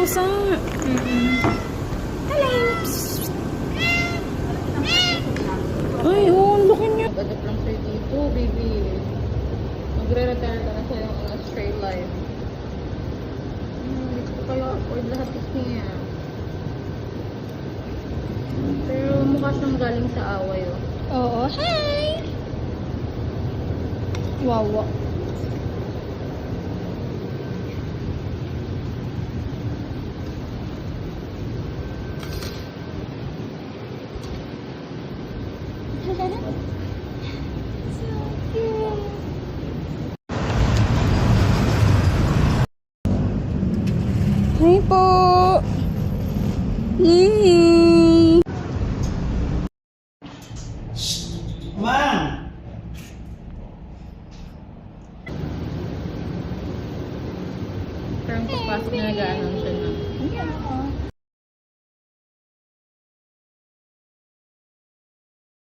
pusa. Hello. Ay, oh, ang laki niya. Mag-adapt lang sa'yo dito, baby. Magre-retire ka na sa yung stray life. Hindi ko kaya afford lahat niya. Pero mukha siyang galing sa away, oh. Oo, hi! Wawa. So cute. Hi po! Man! Pero ang pagpasok niya nag-aanong siya